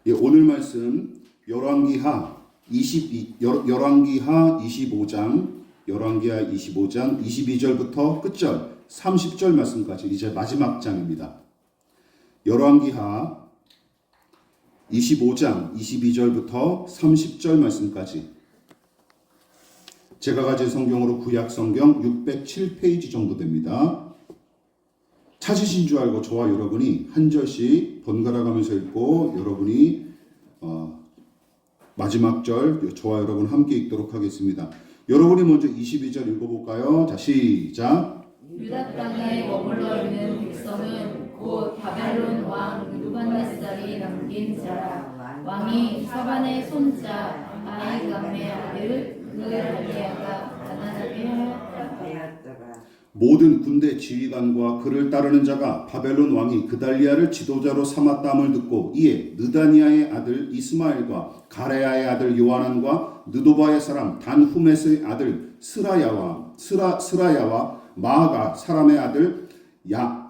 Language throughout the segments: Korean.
예, 오늘 말씀 열왕기하 25장 22절부터 끝절 30절 말씀까지 이제 마지막 장입니다. 열왕기하 25장 22절부터 30절 말씀까지 제가 가진 성경으로 구약 성경 607페이지 정도 됩니다. 찾으신 줄 알고 저와 여러분이 한 절씩 번갈아 가면서 읽고 여러분이 마지막 절 저와 여러분 함께 읽도록 하겠습니다. 여러분이 먼저 22절 읽어볼까요? 자, 시작. 유다 땅에 머물러 있는 백성은 곧 바벨론 왕 느부갓네살이 남긴 자라. 왕이 사반의 손자 아히감의 아들 그갈레아가 가난하게 하였더라. 모든 군대 지휘관과 그를 따르는 자가 바벨론 왕이 그달리아를 지도자로 삼았다함을 듣고 이에 느다니아의 아들 이스마엘과 가레아의 아들 요하난과 느도바의 사람 단후메스의 아들 스라야와 마아가 사람의 아들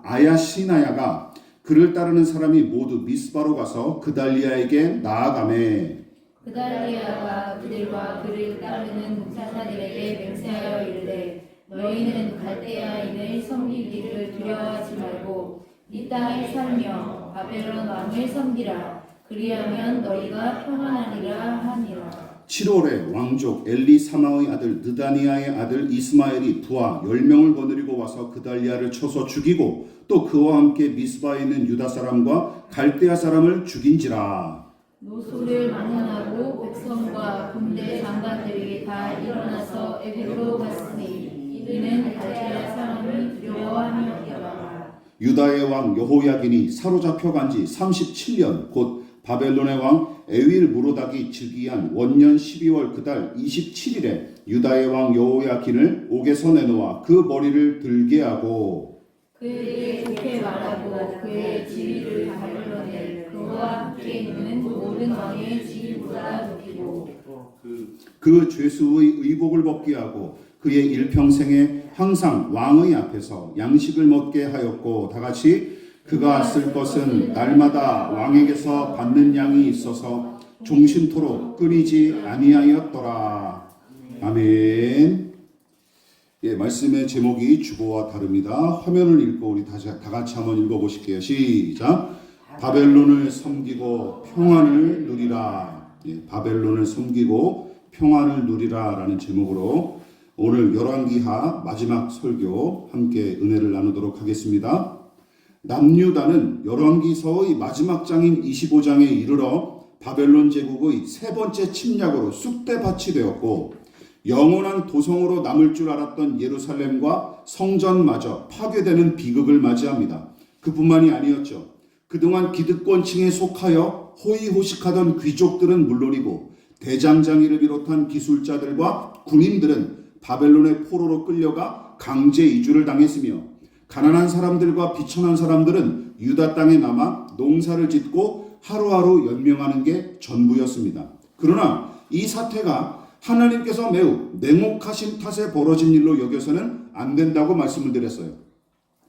아야시나야가 그를 따르는 사람이 모두 미스바로 가서 그달리아에게 나아가매 그달리아가 그들과 그를 따르는 사사들에게 맹세하여 이르되 너희는 갈대아인을 섬기기를 두려워하지 말고 이 땅에 살며 바벨론 왕을 섬기라. 그리하면 너희가 평안하리라 하니라. 7월에 왕족 엘리사마의 아들 느다니아의 아들 이스마엘이 부하 10명을 거느리고 와서 그달리아를 쳐서 죽이고 또 그와 함께 미스바에 있는 유다 사람과 갈대아 사람을 죽인지라. 노소를 만연하고 백성과 군대 장관들이 다 일어나서 에베로 갔으니 이는 갈대아 사람을 두려워함이었더라. 유다의 왕 여호야긴이 사로잡혀 간 지 37년 곧 바벨론의 왕 에윌 무로닥이 즉위한 원년 12월 그달 27일에 유다의 왕 여호야긴을 옥에서 내놓아 그 머리를 들게 하고 그에게 좋게 말하고 그의 지위를 바벨론에 그와 함께 있는 모든 왕의 지위보다 높이고 그 죄수의 의복을 벗게 하고 그의 일평생에 항상 왕의 앞에서 양식을 먹게 하였고 다같이 그가 쓸 것은 날마다 왕에게서 받는 양이 있어서 종신토록 끊이지 아니하였더라. 아멘. 예, 말씀의 제목이 주보와 다릅니다. 화면을 읽고 우리 다 같이 한번 읽어보실게요. 시작. 바벨론을 섬기고 평안을 누리라. 예, 바벨론을 섬기고 평안을 누리라 라는 제목으로 오늘 열왕기하 마지막 설교 함께 은혜를 나누도록 하겠습니다. 남유다는 열왕기서의 마지막 장인 25장에 이르러 바벨론 제국의 세 번째 침략으로 쑥대밭이 되었고 영원한 도성으로 남을 줄 알았던 예루살렘과 성전마저 파괴되는 비극을 맞이합니다. 그뿐만이 아니었죠. 그동안 기득권층에 속하여 호의호식하던 귀족들은 물론이고 대장장이를 비롯한 기술자들과 군인들은 바벨론의 포로로 끌려가 강제 이주를 당했으며 가난한 사람들과 비천한 사람들은 유다 땅에 남아 농사를 짓고 하루하루 연명하는 게 전부였습니다. 그러나 이 사태가 하나님께서 매우 냉혹하신 탓에 벌어진 일로 여겨서는 안 된다고 말씀을 드렸어요.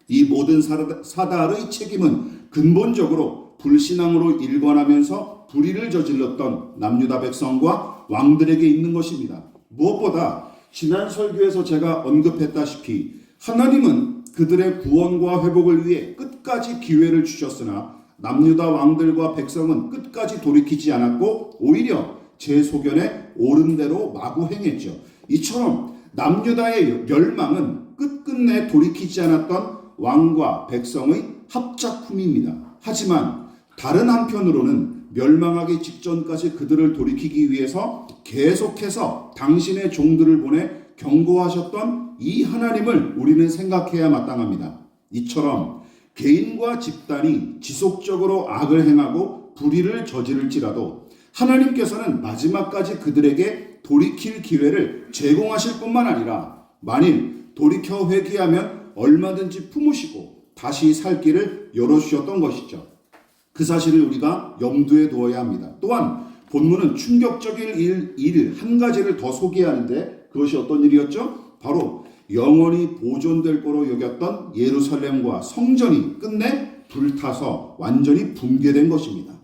이 모든 사달의 책임은 근본적으로 불신앙으로 일관하면서 불의를 저질렀던 남유다 백성과 왕들에게 있는 것입니다. 무엇보다 지난 설교에서 제가 언급했다시피 하나님은 그들의 구원과 회복을 위해 끝까지 기회를 주셨으나 남유다 왕들과 백성은 끝까지 돌이키지 않았고 오히려 제 소견에 옳은 대로 마구 행했죠. 이처럼 남유다의 멸망은 끝끝내 돌이키지 않았던 왕과 백성의 합작품입니다. 하지만 다른 한편으로는 멸망하기 직전까지 그들을 돌이키기 위해서 계속해서 당신의 종들을 보내 경고하셨던 이 하나님을 우리는 생각해야 마땅합니다. 이처럼 개인과 집단이 지속적으로 악을 행하고 불의를 저지를지라도 하나님께서는 마지막까지 그들에게 돌이킬 기회를 제공하실 뿐만 아니라 만일 돌이켜 회개하면 얼마든지 품으시고 다시 살 길을 열어주셨던 것이죠. 그 사실을 우리가 염두에 두어야 합니다. 또한 본문은 충격적인 일 한 가지를 더 소개하는데 그것이 어떤 일이었죠? 바로 영원히 보존될 거로 여겼던 예루살렘과 성전이 끝내 불타서 완전히 붕괴된 것입니다.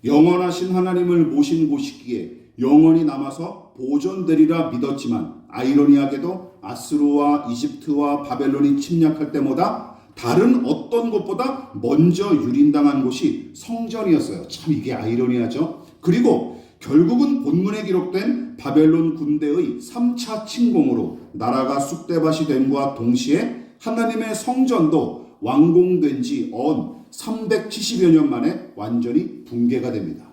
영원하신 하나님을 모신 곳이기에 영원히 남아서 보존되리라 믿었지만 아이러니하게도 아수르와 이집트와 바벨론이 침략할 때마다 다른 어떤 곳보다 먼저 유린당한 곳이 성전이었어요. 참 이게 아이러니하죠. 그리고 결국은 본문에 기록된 바벨론 군대의 3차 침공으로 나라가 쑥대밭이 됨과 동시에 하나님의 성전도 완공된 지 언 370여 년 만에 완전히 붕괴가 됩니다.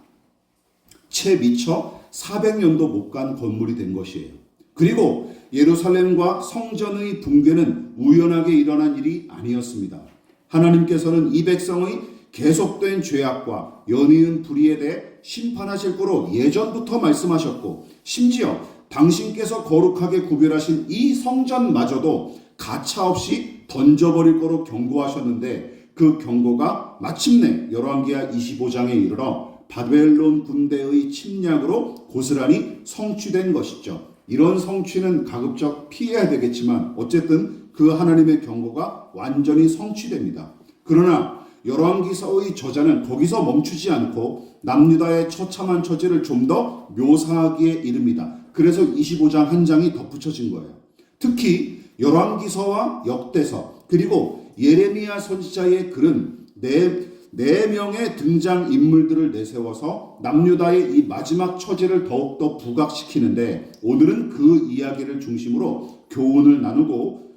채 미처 400년도 못 간 건물이 된 것이에요. 그리고 예루살렘과 성전의 붕괴는 우연하게 일어난 일이 아니었습니다. 하나님께서는 이 백성의 계속된 죄악과 연이은 불의에 대해 심판하실 거로 예전부터 말씀하셨고, 심지어 당신께서 거룩하게 구별하신 이 성전마저도 가차없이 던져버릴 거로 경고하셨는데, 그 경고가 마침내 열왕기하 25장에 이르러 바벨론 군대의 침략으로 고스란히 성취된 것이죠. 이런 성취는 가급적 피해야 되겠지만 어쨌든 그 하나님의 경고가 완전히 성취됩니다. 그러나 열왕기서의 저자는 거기서 멈추지 않고 남유다의 처참한 처지를 좀 더 묘사하기에 이릅니다. 그래서 25장 한 장이 덧붙여진 거예요. 특히 열왕기서와 역대서 그리고 예레미야 선지자의 글은 네 명의 등장 인물들을 내세워서 남유다의 이 마지막 처지를 더욱더 부각시키는데, 오늘은 그 이야기를 중심으로 교훈을 나누고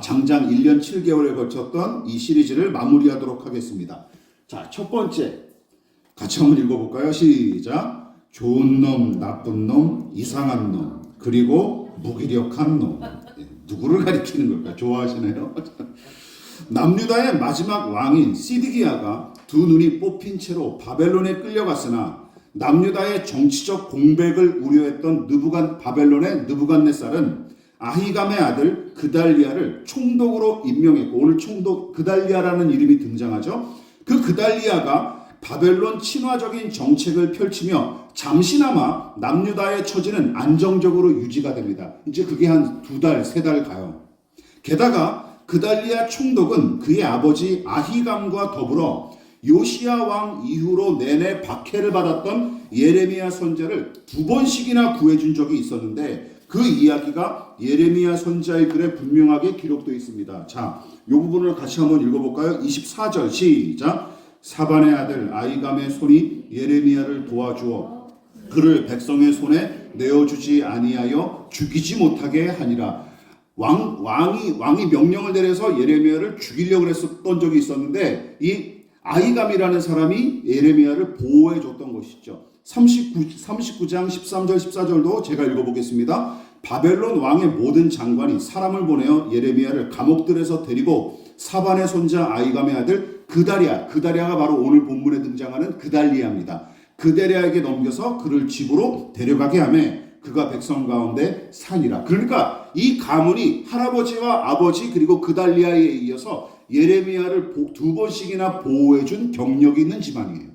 장장 1년 7개월에 걸쳤던 이 시리즈를 마무리하도록 하겠습니다. 자, 첫 번째 같이 한번 읽어볼까요? 시작. 좋은 놈, 나쁜 놈, 이상한 놈, 그리고 무기력한 놈. 누구를 가리키는 걸까? 좋아하시나요? 남유다의 마지막 왕인 시드기야가 두 눈이 뽑힌 채로 바벨론에 끌려갔으나 남유다의 정치적 공백을 우려했던 바벨론의 느부갓네살은 아히감의 아들 그달리아를 총독으로 임명했고, 오늘 총독 그달리아라는 이름이 등장하죠. 그 그달리아가 바벨론 친화적인 정책을 펼치며 잠시나마 남유다의 처지는 안정적으로 유지가 됩니다. 이제 그게 한 2달, 3달 가요. 게다가 그달리아 총독은 그의 아버지 아히감과 더불어 요시야 왕 이후로 내내 박해를 받았던 예레미야 선지자를 2번씩이나 구해준 적이 있었는데, 그 이야기가 예레미야 선지자의 글에 분명하게 기록되어 있습니다. 자, 이 부분을 같이 한번 읽어볼까요? 24절 시작. 사반의 아들 아히감의 손이 예레미야를 도와주어 그를 백성의 손에 내어주지 아니하여 죽이지 못하게 하니라. 왕이 명령을 내려서 예레미야를 죽이려고 했었던 적이 있었는데, 이 아히감이라는 사람이 예레미야를 보호해 줬던 것이죠. 39장 13절 14절도 제가 읽어보겠습니다. 바벨론 왕의 모든 장관이 사람을 보내어 예레미야를 감옥들에서 데리고 사반의 손자 아히감의 아들 그다리아가 바로 오늘 본문에 등장하는 그달리아입니다. 그달리아에게 넘겨서 그를 집으로 데려가게 하며 그가 백성 가운데 사니라. 그러니까 이 가문이 할아버지와 아버지 그리고 그달리아에 이어서 예레미야를 2번씩이나 보호해준 경력이 있는 집안이에요.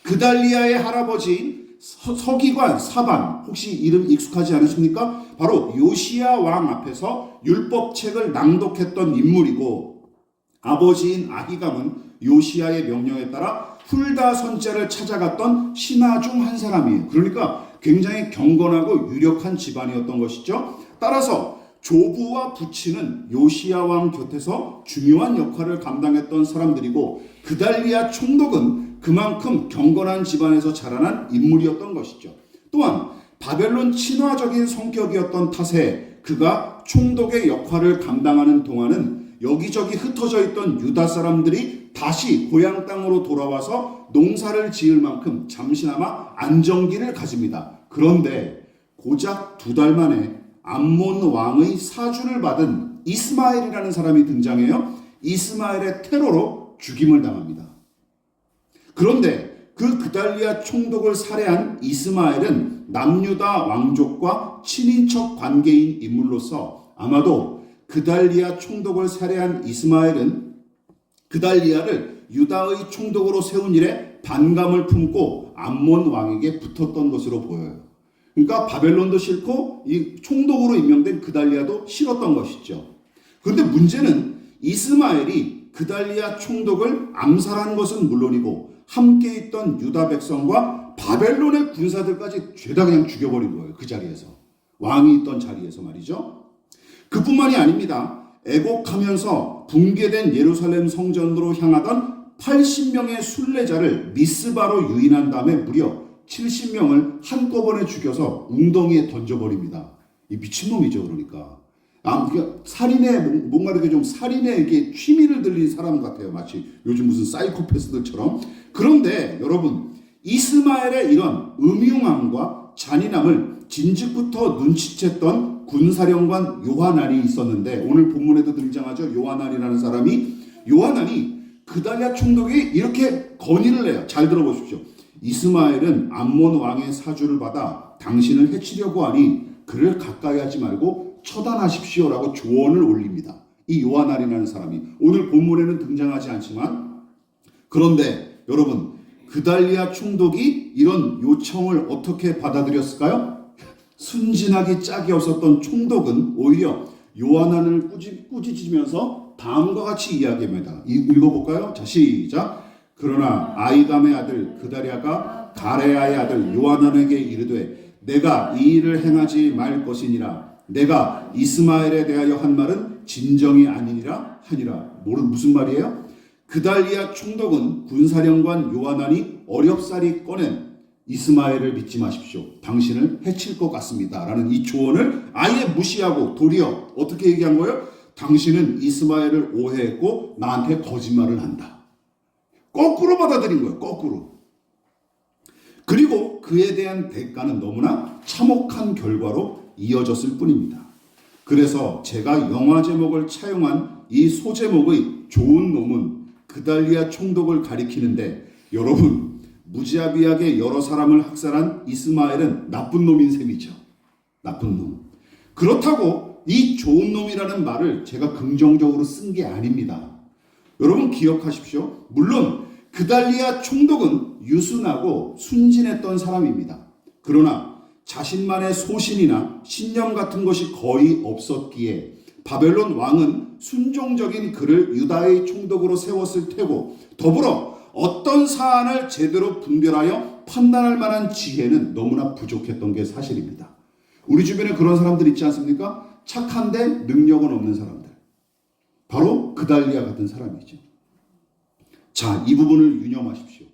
그달리아의 할아버지 서기관 사반, 혹시 이름 익숙하지 않으십니까? 바로 요시야 왕 앞에서 율법책을 낭독했던 인물이고, 아버지인 아히감은 요시야의 명령에 따라 훌다 선지자를 찾아갔던 신하 중 한 사람이에요. 그러니까 굉장히 경건하고 유력한 집안이었던 것이죠. 따라서 조부와 부친은 요시야 왕 곁에서 중요한 역할을 감당했던 사람들이고, 그달리아 총독은 그만큼 경건한 집안에서 자라난 인물이었던 것이죠. 또한 바벨론 친화적인 성격이었던 탓에 그가 총독의 역할을 감당하는 동안은 여기저기 흩어져 있던 유다 사람들이 다시 고향 땅으로 돌아와서 농사를 지을 만큼 잠시나마 안정기를 가집니다. 그런데 고작 2달 만에 암몬 왕의 사주를 받은 이스마엘이라는 사람이 등장해요. 이스마엘의 테러로 죽임을 당합니다. 그런데 그 그달리아 총독을 살해한 이스마엘은 남유다 왕족과 친인척 관계인 인물로서 아마도 그달리아 총독을 살해한 이스마엘은 그달리아를 유다의 총독으로 세운 일에 반감을 품고 암몬 왕에게 붙었던 것으로 보여요. 그러니까 바벨론도 싫고 이 총독으로 임명된 그달리아도 싫었던 것이죠. 그런데 문제는 이스마엘이 그달리아 총독을 암살한 것은 물론이고 함께 있던 유다 백성과 바벨론의 군사들까지 죄다 그냥 죽여버린 거예요. 그 자리에서. 왕이 있던 자리에서 말이죠. 그뿐만이 아닙니다. 애곡하면서 붕괴된 예루살렘 성전으로 향하던 80명의 순례자를 미스바로 유인한 다음에 무려 70명을 한꺼번에 죽여서 웅덩이에 던져버립니다. 이 미친놈이죠, 그러니까. 그러니까 살인에, 뭔가 이렇게 좀 살인에 이렇게 취미를 들린 사람 같아요. 마치 요즘 무슨 사이코패스들처럼. 그런데 여러분, 이스마엘의 이런 음흉함과 잔인함을 진즉부터 눈치챘던 군사령관 요하난이 있었는데, 오늘 본문에도 등장하죠. 요하난이라는 사람이, 요하난이 그달랴 총독이 이렇게 건의를 해요. 잘 들어보십시오. 이스마엘은 암몬 왕의 사주를 받아 당신을 해치려고 하니 그를 가까이 하지 말고 처단하십시오라고 조언을 올립니다. 이 요하난이라는 사람이 오늘 본문에는 등장하지 않지만, 그런데 여러분, 그달리아 총독이 이런 요청을 어떻게 받아들였을까요? 순진하기 짝이 없었던 총독은 오히려 요하난을 꾸짖으면서 다음과 같이 이야기합니다. 읽어볼까요? 자, 시작. 그러나 아이감의 아들 그달리아가 가레아의 아들 요하난에게 이르되 내가 이 일을 행하지 말 것이니라. 내가 이스마엘에 대하여 한 말은 진정이 아니니라 하니라. 무슨 말이에요? 그달리아 총독은 군사령관 요하난이 어렵사리 꺼낸 이스마엘을 믿지 마십시오. 당신을 해칠 것 같습니다. 라는 이 조언을 아예 무시하고 도리어 어떻게 얘기한 거예요? 당신은 이스마엘을 오해했고 나한테 거짓말을 한다. 거꾸로 받아들인 거예요. 거꾸로. 그리고 그에 대한 대가는 너무나 참혹한 결과로 이어졌을 뿐입니다. 그래서 제가 영화 제목을 차용한 이 소제목의 좋은 놈은 그달리아 총독을 가리키는데, 여러분, 무자비하게 여러 사람을 학살한 이스마엘은 나쁜 놈인 셈이죠. 나쁜 놈. 그렇다고 이 좋은 놈이라는 말을 제가 긍정적으로 쓴 게 아닙니다. 여러분 기억하십시오. 물론 그달리아 총독은 유순하고 순진했던 사람입니다. 그러나 자신만의 소신이나 신념 같은 것이 거의 없었기에 바벨론 왕은 순종적인 그를 유다의 총독으로 세웠을 테고, 더불어 어떤 사안을 제대로 분별하여 판단할 만한 지혜는 너무나 부족했던 게 사실입니다. 우리 주변에 그런 사람들 있지 않습니까? 착한데 능력은 없는 사람들. 바로 그달리아 같은 사람이죠. 자, 이 부분을 유념하십시오.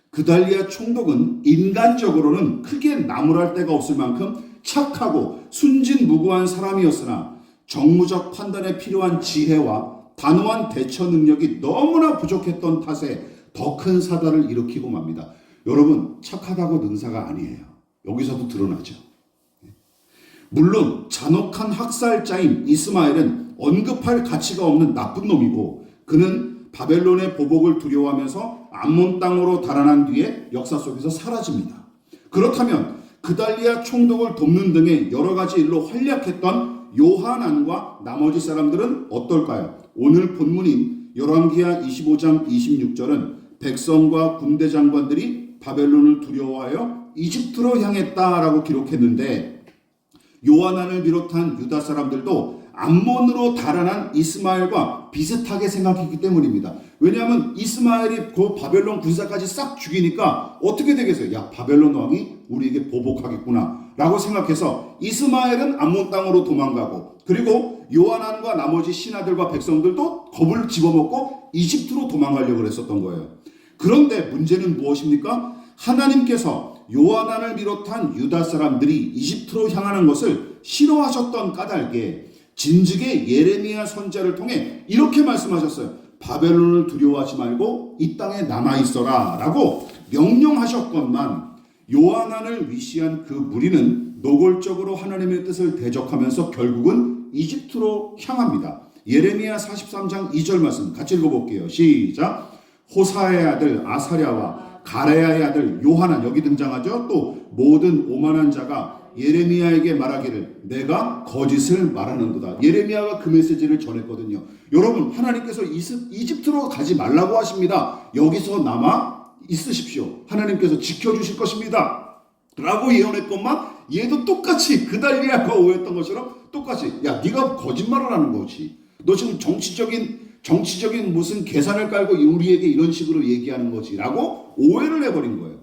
그달리아 총독은 인간적으로는 크게 나무랄 데가 없을 만큼 착하고 순진무구한 사람이었으나 정무적 판단에 필요한 지혜와 단호한 대처 능력이 너무나 부족했던 탓에 더 큰 사달을 일으키고 맙니다. 여러분, 착하다고 능사가 아니에요. 여기서도 드러나죠. 물론 잔혹한 학살자인 이스마엘은 언급할 가치가 없는 나쁜 놈이고, 그는 바벨론의 보복을 두려워하면서 암몬 땅으로 달아난 뒤에 역사 속에서 사라집니다. 그렇다면 그달리아 총독을 돕는 등의 여러 가지 일로 활약했던 요하난과 나머지 사람들은 어떨까요? 오늘 본문인 열왕기하 25장 26절은 백성과 군대 장관들이 바벨론을 두려워하여 이집트로 향했다라고 기록했는데, 요하난을 비롯한 유다 사람들도 암몬으로 달아난 이스마엘과 비슷하게 생각했기 때문입니다. 왜냐하면 이스마엘이 그 바벨론 군사까지 싹 죽이니까 어떻게 되겠어요? 야, 바벨론 왕이 우리에게 보복하겠구나 라고 생각해서 이스마엘은 암몬 땅으로 도망가고, 그리고 요하난과 나머지 신하들과 백성들도 겁을 집어먹고 이집트로 도망가려고 했었던 거예요. 그런데 문제는 무엇입니까? 하나님께서 요하난을 비롯한 유다 사람들이 이집트로 향하는 것을 싫어하셨던 까닭에 진즉에 예레미야 선지자를 통해 이렇게 말씀하셨어요. 바벨론을 두려워하지 말고 이 땅에 남아있어라 라고 명령하셨건만, 요하난을 위시한 그 무리는 노골적으로 하나님의 뜻을 대적하면서 결국은 이집트로 향합니다. 예레미야 43장 2절 말씀 같이 읽어볼게요. 시작. 호사의 아들 아사랴와 가레야의 아들 요하난, 여기 등장하죠. 또 모든 오만한 자가 예레미야에게 말하기를 내가 거짓을 말하는도다. 예레미야가 그 메시지를 전했거든요. 여러분, 하나님께서 이집트로 가지 말라고 하십니다. 여기서 남아 있으십시오. 하나님께서 지켜주실 것입니다 라고 예언했건만, 얘도 똑같이 그달리아가 오해했던 것처럼 똑같이, 야, 네가 거짓말을 하는 거지. 너 지금 정치적인 무슨 계산을 깔고 우리에게 이런 식으로 얘기하는 거지라고 오해를 해버린 거예요.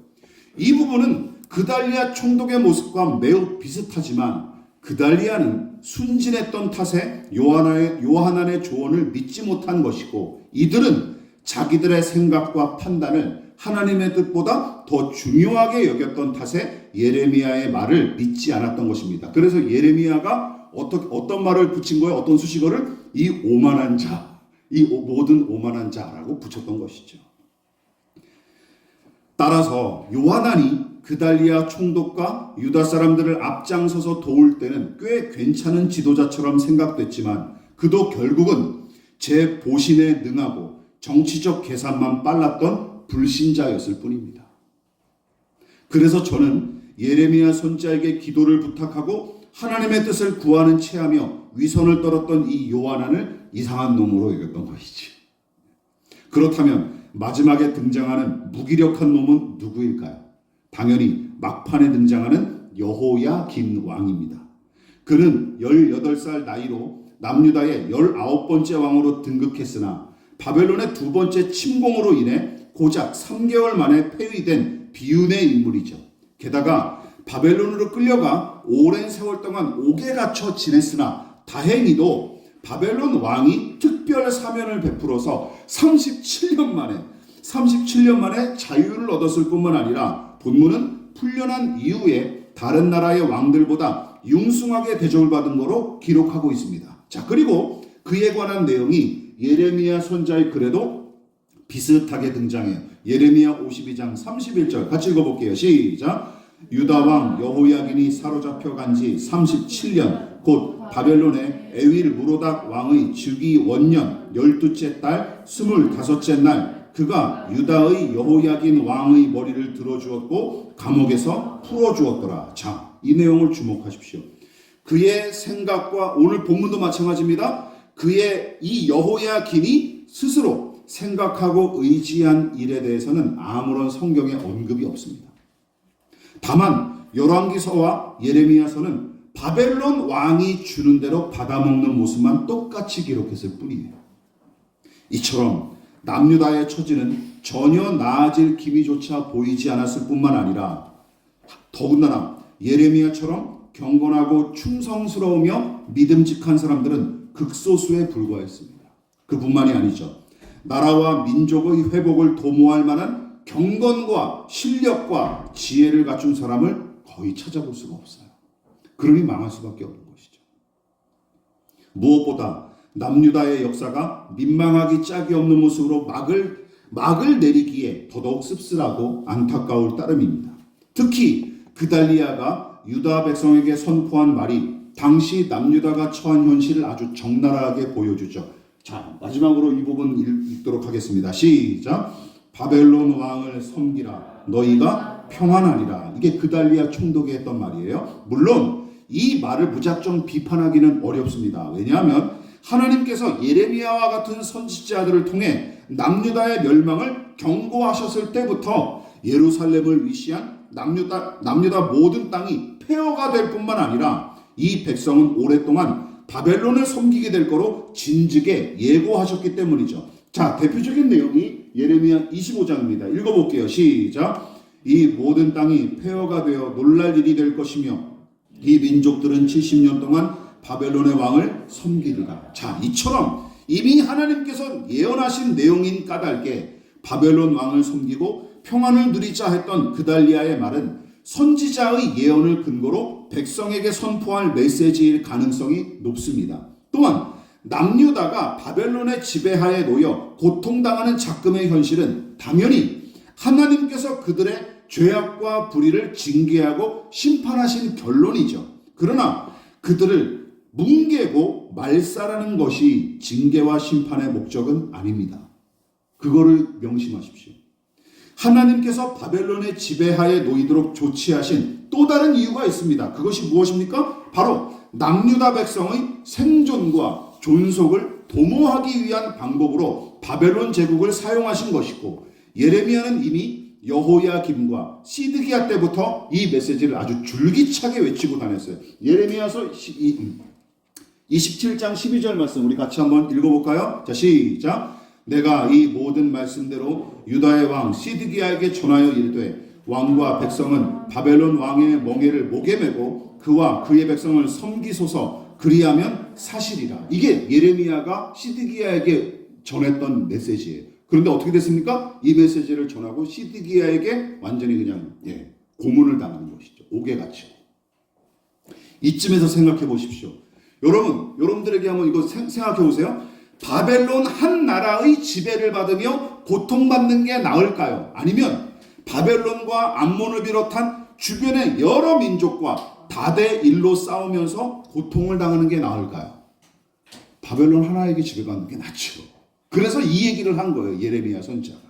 이 부분은 그달리아 총독의 모습과 매우 비슷하지만 그달리아는 순진했던 탓에 요하난의 조언을 믿지 못한 것이고 이들은 자기들의 생각과 판단을 하나님의 뜻보다 더 중요하게 여겼던 탓에 예레미야의 말을 믿지 않았던 것입니다. 그래서 예레미야가 어떤 말을 붙인 거예요? 어떤 수식어를? 이 오만한 자, 이 모든 오만한 자라고 붙였던 것이죠. 따라서 요하난이 그달리아 총독과 유다 사람들을 앞장서서 도울 때는 꽤 괜찮은 지도자처럼 생각됐지만 그도 결국은 제 보신에 능하고 정치적 계산만 빨랐던 불신자였을 뿐입니다. 그래서 저는 예레미야 선지자에게 기도를 부탁하고 하나님의 뜻을 구하는 체하며 위선을 떨었던 이 요하난을 이상한 놈으로 여겼던 것이지. 그렇다면 마지막에 등장하는 무기력한 놈은 누구일까요? 당연히 막판에 등장하는 여호야긴 왕입니다. 그는 18살 나이로 남유다의 19번째 왕으로 등극했으나 바벨론의 두 번째 침공으로 인해 고작 3개월 만에 폐위된 비운의 인물이죠. 게다가 바벨론으로 끌려가 오랜 세월 동안 옥에 갇혀 지냈으나 다행히도 바벨론 왕이 특별 사면을 베풀어서 37년 만에 자유를 얻었을 뿐만 아니라 본문은 풀려난 이후에 다른 나라의 왕들보다 융숭하게 대접을 받은 거로 기록하고 있습니다. 자, 그리고 그에 관한 내용이 예레미야 선지자의 글에도 비슷하게 등장해요. 예레미야 52장 31절 같이 읽어볼게요. 시작. 유다 왕 여호야긴이 사로잡혀 간 지 37년 곧 바벨론의 에윌 무로닥 왕의 즉위 원년 12째 달 25째 날 그가 유다의 여호야긴 왕의 머리를 들어주었고 감옥에서 풀어주었더라. 자, 이 내용을 주목하십시오. 그의 생각과 오늘 본문도 마찬가지입니다. 그의 이 여호야긴이 스스로 생각하고 의지한 일에 대해서는 아무런 성경에 언급이 없습니다. 다만 열왕기서와 예레미야서는 바벨론 왕이 주는 대로 받아먹는 모습만 똑같이 기록했을 뿐이에요. 이처럼 남유다의 처지는 전혀 나아질 기미조차 보이지 않았을 뿐만 아니라 더군다나 예레미야처럼 경건하고 충성스러우며 믿음직한 사람들은 극소수에 불과했습니다. 그뿐만이 아니죠. 나라와 민족의 회복을 도모할 만한 경건과 실력과 지혜를 갖춘 사람을 거의 찾아볼 수가 없어요. 그러니 망할 수밖에 없는 것이죠. 무엇보다 남유다의 역사가 민망하기 짝이 없는 모습으로 막을 내리기에 더더욱 씁쓸하고 안타까울 따름입니다. 특히 그달리아가 유다 백성에게 선포한 말이 당시 남유다가 처한 현실을 아주 적나라하게 보여주죠. 자, 마지막으로 이 부분 읽도록 하겠습니다. 시작. 바벨론 왕을 섬기라. 너희가 평안하리라. 이게 그달리아 총독이 했던 말이에요. 물론 이 말을 무작정 비판하기는 어렵습니다. 왜냐하면 하나님께서 예레미야와 같은 선지자들을 통해 남유다의 멸망을 경고하셨을 때부터 예루살렘을 위시한 남유다 모든 땅이 폐허가 될 뿐만 아니라 이 백성은 오랫동안 바벨론을 섬기게 될 거로 진즉에 예고하셨기 때문이죠. 자, 대표적인 내용이 예레미야 25장입니다. 읽어볼게요. 시작. 이 모든 땅이 폐허가 되어 놀랄 일이 될 것이며 이 민족들은 70년 동안 바벨론의 왕을 섬기리라. 자, 이처럼 이미 하나님께서 예언하신 내용인 까닭에 바벨론 왕을 섬기고 평안을 누리자 했던 그달리아의 말은 선지자의 예언을 근거로 백성에게 선포할 메시지일 가능성이 높습니다. 또한 남유다가 바벨론의 지배하에 놓여 고통당하는 작금의 현실은 당연히 하나님께서 그들의 죄악과 불의를 징계하고 심판하신 결론이죠. 그러나 그들을 뭉개고 말살하는 것이 징계와 심판의 목적은 아닙니다. 그거를 명심하십시오. 하나님께서 바벨론의 지배하에 놓이도록 조치하신 또 다른 이유가 있습니다. 그것이 무엇입니까? 바로 남유다 백성의 생존과 존속을 도모하기 위한 방법으로 바벨론 제국을 사용하신 것이고, 예레미야는 이미 여호야김과 시드기야 때부터 이 메시지를 아주 줄기차게 외치고 다녔어요. 예레미야서 27장 12절 말씀 우리 같이 한번 읽어볼까요? 자, 시작. 내가 이 모든 말씀대로 유다의 왕 시드기야에게 전하여 이르되 왕과 백성은 바벨론 왕의 멍에를 목에 메고 그와 그의 백성을 섬기소서 그리하면 사실이라. 이게 예레미야가 시드기야에게 전했던 메시지예요. 그런데 어떻게 됐습니까? 이 메시지를 전하고 시드기야에게 완전히 그냥 고문을 당하는 것이죠. 옥에같이. 이쯤에서 생각해 보십시오. 여러분들에게 한번 이거 생각해 보세요. 바벨론 한 나라의 지배를 받으며 고통받는 게 나을까요? 아니면 바벨론과 암몬을 비롯한 주변의 여러 민족과 다대일로 싸우면서 고통을 당하는 게 나을까요? 바벨론 하나에게 지배받는 게 낫죠. 그래서 이 얘기를 한 거예요. 예레미야 선지자가.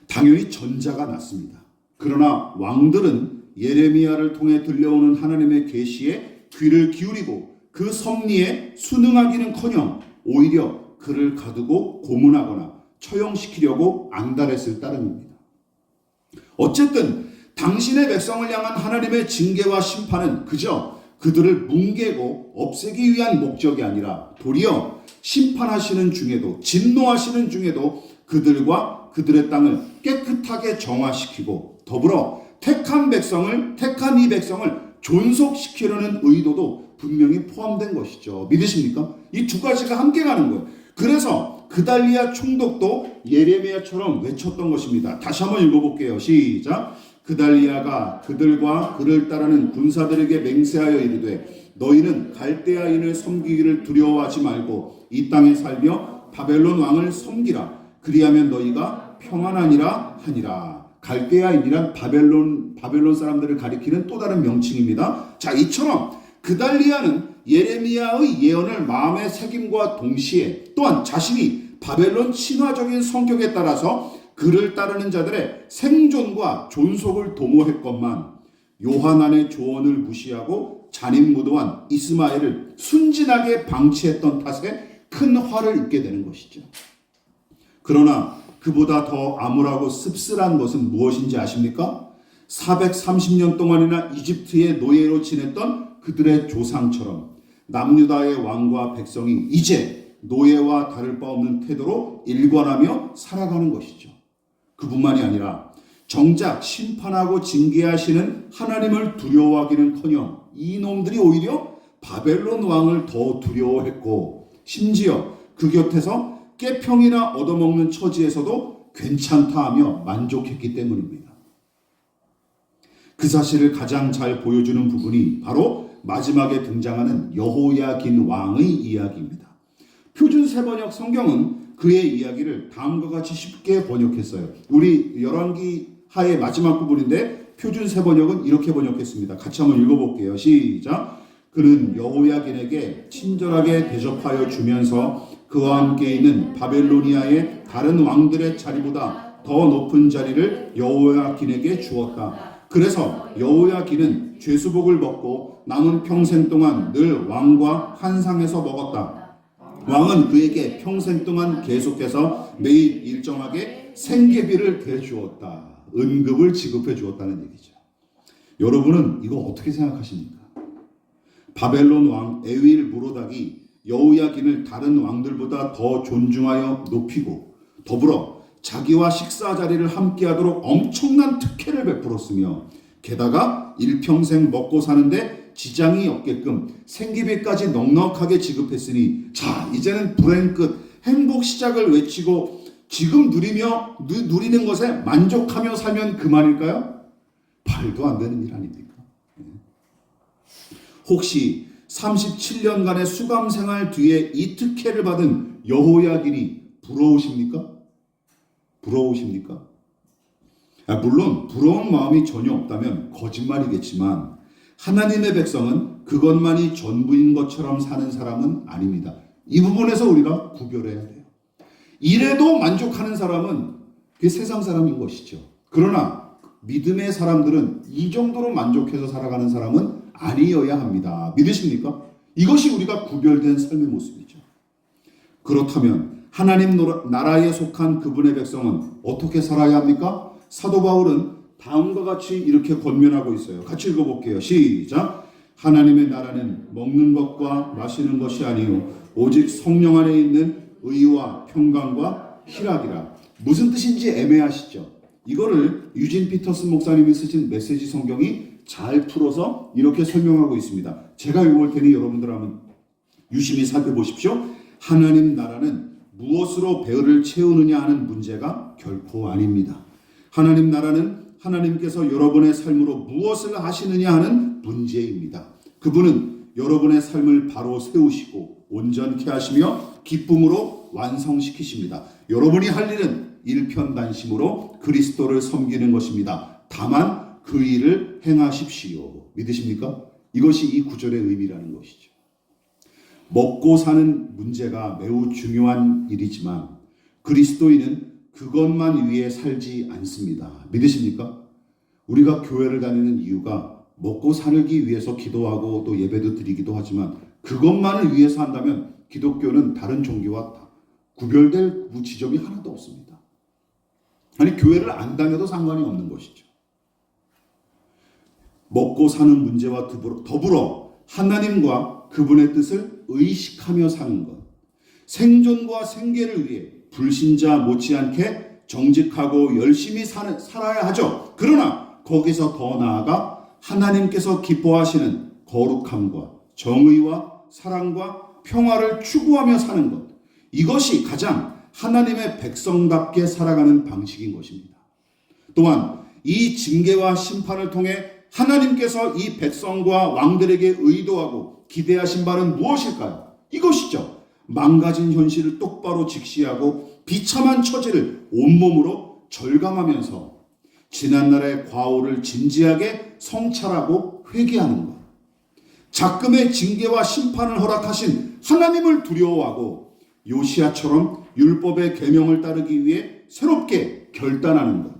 당연히 전자가 낫습니다. 그러나 왕들은 예레미야를 통해 들려오는 하나님의 계시에 귀를 기울이고 그 섭리에 순응하기는커녕 오히려 그를 가두고 고문하거나 처형시키려고 안달했을 따름입니다. 어쨌든 당신의 백성을 향한 하나님의 징계와 심판은 그저 그들을 뭉개고 없애기 위한 목적이 아니라 도리어 심판하시는 중에도 진노하시는 중에도 그들과 그들의 땅을 깨끗하게 정화시키고 더불어 택한 이 백성을 존속시키려는 의도도 분명히 포함된 것이죠. 믿으십니까? 이 두 가지가 함께 가는 거예요. 그래서 그달리아 총독도 예레미야처럼 외쳤던 것입니다. 다시 한번 읽어볼게요. 시작. 그달리아가 그들과 그를 따르는 군사들에게 맹세하여 이르되 너희는 갈대아인을 섬기기를 두려워하지 말고 이 땅에 살며 바벨론 왕을 섬기라. 그리하면 너희가 평안하니라 하니라. 갈대아인이란 바벨론 사람들을 가리키는 또 다른 명칭입니다. 자, 이처럼 그달리아는 예레미야의 예언을 마음에 새김과 동시에 또한 자신이 바벨론 친화적인 성격에 따라서 그를 따르는 자들의 생존과 존속을 도모했건만 요하난의 조언을 무시하고 잔인무도한 이스마엘을 순진하게 방치했던 탓에 큰 화를 입게 되는 것이죠. 그러나 그보다 더 암울하고 씁쓸한 것은 무엇인지 아십니까? 430년 동안이나 이집트의 노예로 지냈던 그들의 조상처럼 남유다의 왕과 백성이 이제 노예와 다를 바 없는 태도로 일관하며 살아가는 것이죠. 그뿐만이 아니라 정작 심판하고 징계하시는 하나님을 두려워하기는커녕 이놈들이 오히려 바벨론 왕을 더 두려워했고 심지어 그 곁에서 깨평이나 얻어먹는 처지에서도 괜찮다 하며 만족했기 때문입니다. 그 사실을 가장 잘 보여주는 부분이 바로 마지막에 등장하는 여호야긴 왕의 이야기입니다. 표준 세번역 성경은 그의 이야기를 다음과 같이 쉽게 번역했어요. 우리 열왕기 하의 마지막 부분인데 표준 세번역은 이렇게 번역했습니다. 같이 한번 읽어볼게요. 시작. 그는 여호야긴에게 친절하게 대접하여 주면서 그와 함께 있는 바벨로니아의 다른 왕들의 자리보다 더 높은 자리를 여호야긴에게 주었다. 그래서 여호야긴은 죄수복을 벗고 남은 평생 동안 늘 왕과 한 상에서 먹었다. 왕은 그에게 평생 동안 계속해서 매일 일정하게 생계비를 대주었다. 은급을 지급해 주었다는 얘기죠. 여러분은 이거 어떻게 생각하십니까? 바벨론 왕 에윌 무로닥이 여호야긴을 다른 왕들보다 더 존중하여 높이고 더불어 자기와 식사 자리를 함께하도록 엄청난 특혜를 베풀었으며 게다가 일평생 먹고 사는데 지장이 없게끔 생계비까지 넉넉하게 지급했으니 자 이제는 불행 끝 행복 시작을 외치고 지금 누리는 것에 만족하며 살면 그만일까요? 말도 안 되는 일 아닙니까? 혹시 37년간의 수감 생활 뒤에 이 특혜를 받은 여호야긴이 부러우십니까? 부러우십니까? 물론 부러운 마음이 전혀 없다면 거짓말이겠지만 하나님의 백성은 그것만이 전부인 것처럼 사는 사람은 아닙니다. 이 부분에서 우리가 구별해야 돼요. 이래도 만족하는 사람은 그게 세상 사람인 것이죠. 그러나 믿음의 사람들은 이 정도로 만족해서 살아가는 사람은 아니어야 합니다. 믿으십니까? 이것이 우리가 구별된 삶의 모습이죠. 그렇다면 하나님 나라에 속한 그분의 백성은 어떻게 살아야 합니까? 사도 바울은 다음과 같이 이렇게 권면하고 있어요. 같이 읽어볼게요. 시작. 하나님의 나라는 먹는 것과 마시는 것이 아니요 오직 성령 안에 있는 의와 평강과 희락이라. 무슨 뜻인지 애매하시죠? 이거를 유진 피터슨 목사님이 쓰신 메시지 성경이 잘 풀어서 이렇게 설명하고 있습니다. 제가 읽을 테니 여러분들 한번 유심히 살펴보십시오. 하나님 나라는 무엇으로 배를 채우느냐 하는 문제가 결코 아닙니다. 하나님 나라는 하나님께서 여러분의 삶으로 무엇을 하시느냐 하는 문제입니다. 그분은 여러분의 삶을 바로 세우시고 온전케 하시며 기쁨으로 완성시키십니다. 여러분이 할 일은 일편단심으로 그리스도를 섬기는 것입니다. 다만 그 일을 행하십시오. 믿으십니까? 이것이 이 구절의 의미라는 것이죠. 먹고 사는 문제가 매우 중요한 일이지만 그리스도인은 그것만 위해 살지 않습니다. 믿으십니까? 우리가 교회를 다니는 이유가 먹고 살기 위해서 기도하고 또 예배도 드리기도 하지만 그것만을 위해서 한다면 기독교는 다른 종교와 구별될 지점이 하나도 없습니다. 아니 교회를 안 다녀도 상관이 없는 것이죠. 먹고 사는 문제와 더불어 하나님과 그분의 뜻을 의식하며 사는 것, 생존과 생계를 위해 불신자 못지않게 정직하고 열심히 살아야 하죠. 그러나 거기서 더 나아가 하나님께서 기뻐하시는 거룩함과 정의와 사랑과 평화를 추구하며 사는 것, 이것이 가장 하나님의 백성답게 살아가는 방식인 것입니다. 또한 이 징계와 심판을 통해 하나님께서 이 백성과 왕들에게 의도하고 기대하신 바는 무엇일까요? 이것이죠. 망가진 현실을 똑바로 직시하고 비참한 처지를 온몸으로 절감하면서 지난날의 과오를 진지하게 성찰하고 회개하는 것. 작금의 징계와 심판을 허락하신 하나님을 두려워하고 요시야처럼 율법의 계명을 따르기 위해 새롭게 결단하는 것.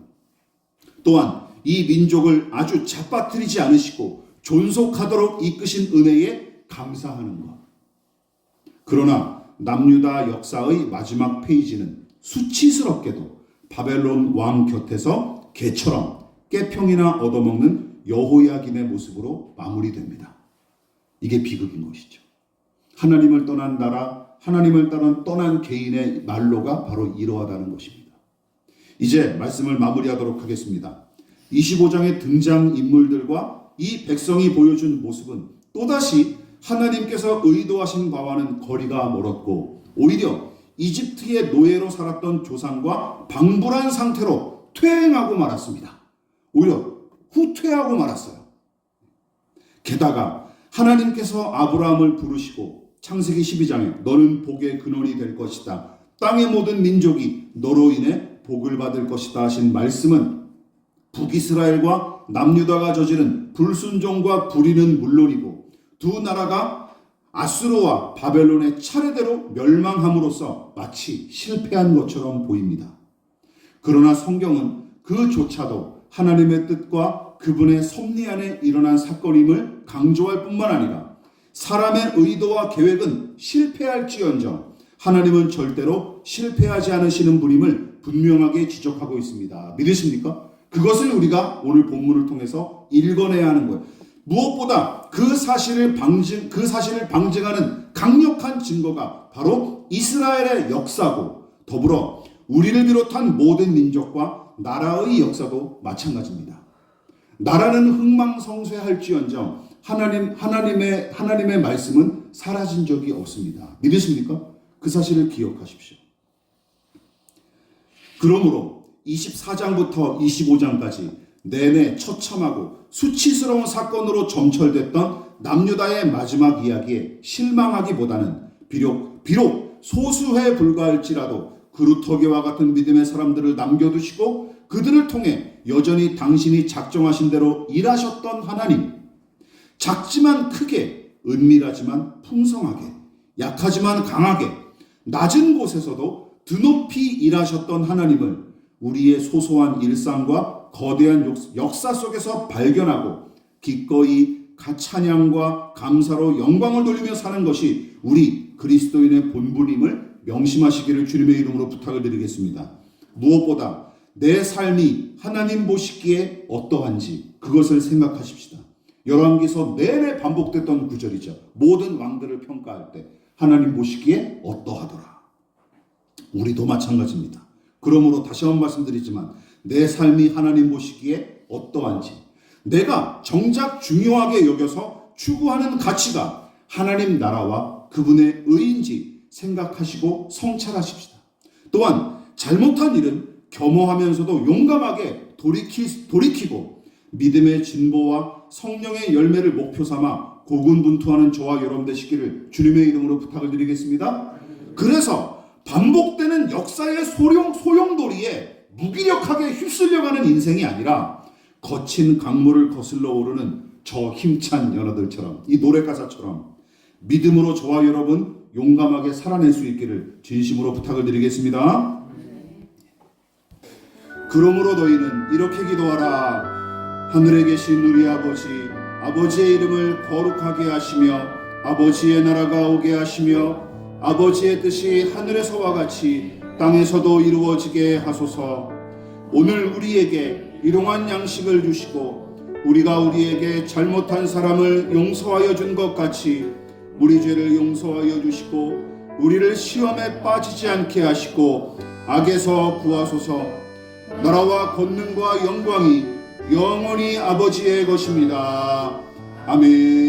또한 이 민족을 아주 잡아뜨리지 않으시고 존속하도록 이끄신 은혜에 감사하는 것. 그러나 남유다 역사의 마지막 페이지는 수치스럽게도 바벨론 왕 곁에서 개처럼 깨평이나 얻어먹는 여호야김의 모습으로 마무리됩니다. 이게 비극인 것이죠. 하나님을 떠난 나라, 하나님을 떠난 개인의 말로가 바로 이러하다는 것입니다. 이제 말씀을 마무리하도록 하겠습니다. 25장의 등장인물들과 이 백성이 보여준 모습은 또다시 하나님께서 의도하신 바와는 거리가 멀었고 오히려 이집트의 노예로 살았던 조상과 방불한 상태로 퇴행하고 말았습니다. 오히려 후퇴하고 말았어요. 게다가 하나님께서 아브라함을 부르시고 창세기 12장에 너는 복의 근원이 될 것이다. 땅의 모든 민족이 너로 인해 복을 받을 것이다 하신 말씀은 북이스라엘과 남유다가 저지른 불순종과 불의는 물론이고 두 나라가 아수르와 바벨론의 차례대로 멸망함으로써 마치 실패한 것처럼 보입니다. 그러나 성경은 그조차도 하나님의 뜻과 그분의 섭리 안에 일어난 사건임을 강조할 뿐만 아니라 사람의 의도와 계획은 실패할지언정 하나님은 절대로 실패하지 않으시는 분임을 분명하게 지적하고 있습니다. 믿으십니까? 그것을 우리가 오늘 본문을 통해서 읽어내야 하는 거예요. 무엇보다 그 사실을 방증하는 강력한 증거가 바로 이스라엘의 역사고 더불어 우리를 비롯한 모든 민족과 나라의 역사도 마찬가지입니다. 나라는 흥망성쇠할지언정 하나님의 말씀은 사라진 적이 없습니다. 믿으십니까? 그 사실을 기억하십시오. 그러므로 24장부터 25장까지 내내 처참하고 수치스러운 사건으로 점철됐던 남유다의 마지막 이야기에 실망하기보다는 비록 소수에 불과할지라도 그루터기와 같은 믿음의 사람들을 남겨두시고 그들을 통해 여전히 당신이 작정하신 대로 일하셨던 하나님, 작지만 크게, 은밀하지만 풍성하게, 약하지만 강하게, 낮은 곳에서도 드높이 일하셨던 하나님을 우리의 소소한 일상과 거대한 역사 속에서 발견하고 기꺼이 찬양과 감사로 영광을 돌리며 사는 것이 우리 그리스도인의 본분임을 명심하시기를 주님의 이름으로 부탁을 드리겠습니다. 무엇보다 내 삶이 하나님 보시기에 어떠한지 그것을 생각하십시다. 열왕기서 내내 반복됐던 구절이죠. 모든 왕들을 평가할 때 하나님 보시기에 어떠하더라. 우리도 마찬가지입니다. 그러므로 다시 한번 말씀드리지만 내 삶이 하나님 보시기에 어떠한지, 내가 정작 중요하게 여겨서 추구하는 가치가 하나님 나라와 그분의 의인지 생각하시고 성찰하십시다. 또한 잘못한 일은 겸허하면서도 용감하게 돌이키고 믿음의 진보와 성령의 열매를 목표 삼아 고군분투하는 저와 여러분 되시기를 주님의 이름으로 부탁을 드리겠습니다. 그래서 반복되는 역사의 소용돌이에 무기력하게 휩쓸려가는 인생이 아니라 거친 강물을 거슬러 오르는 저 힘찬 연어들처럼, 이 노래 가사처럼 믿음으로 저와 여러분 용감하게 살아낼 수 있기를 진심으로 부탁을 드리겠습니다. 그러므로 너희는 이렇게 기도하라. 하늘에 계신 우리 아버지, 아버지의 이름을 거룩하게 하시며 아버지의 나라가 오게 하시며 아버지의 뜻이 하늘에서와 같이 땅에서도 이루어지게 하소서. 오늘 우리에게 일용할 양식을 주시고 우리가 우리에게 잘못한 사람을 용서하여 준 것 같이 우리 죄를 용서하여 주시고 우리를 시험에 빠지지 않게 하시고 악에서 구하소서. 나라와 권능과 영광이 영원히 아버지의 것입니다. 아멘.